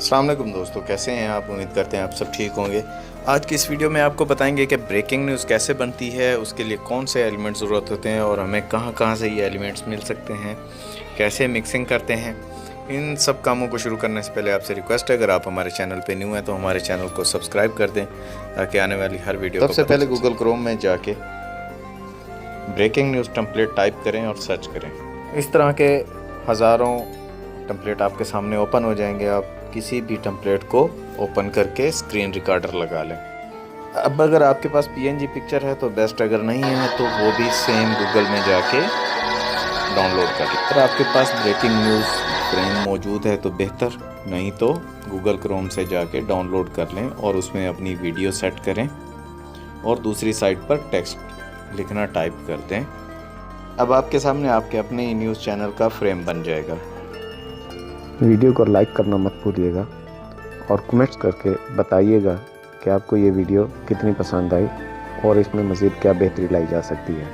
अस्सलाम वालेकुम दोस्तों, कैसे हैं आप? उम्मीद करते हैं आप सब ठीक होंगे। आज की इस वीडियो में आपको बताएंगे कि ब्रेकिंग न्यूज़ कैसे बनती है, उसके लिए कौन से एलिमेंट ज़रूरत होते हैं और हमें कहां कहां से ये एलिमेंट्स मिल सकते हैं, कैसे मिक्सिंग करते हैं। इन सब कामों को शुरू करने से पहले आपसे रिक्वेस्ट है, अगर आप हमारे चैनल पे न्यू हैं तो हमारे चैनल को सब्सक्राइब कर दें ताकि आने वाली हर वीडियो सबसे पहले गूगल क्रोम में जाके ब्रेकिंग न्यूज़ टेम्पलेट टाइप करें और सर्च करें। इस तरह के हज़ारों टेम्पलेट आपके सामने ओपन हो जाएंगे। आप किसी भी टेम्पलेट को ओपन करके स्क्रीन रिकॉर्डर लगा लें। अब अगर आपके पास पीएनजी पिक्चर है तो बेस्ट, अगर नहीं है तो वो भी सेम गूगल में जाके डाउनलोड कर लें। अगर आपके पास ब्रेकिंग न्यूज़ फ्रेम मौजूद है तो बेहतर, नहीं तो गूगल क्रोम से जाके डाउनलोड कर लें और उसमें अपनी वीडियो सेट करें और दूसरी साइड पर टेक्स्ट लिखना टाइप कर दें। अब आपके सामने आपके अपने ही न्यूज़ चैनल का फ्रेम बन जाएगा। वीडियो को लाइक करना मत भूलिएगा और कमेंट्स करके बताइएगा कि आपको ये वीडियो कितनी पसंद आई और इसमें मज़ीद क्या बेहतरी लाई जा सकती है।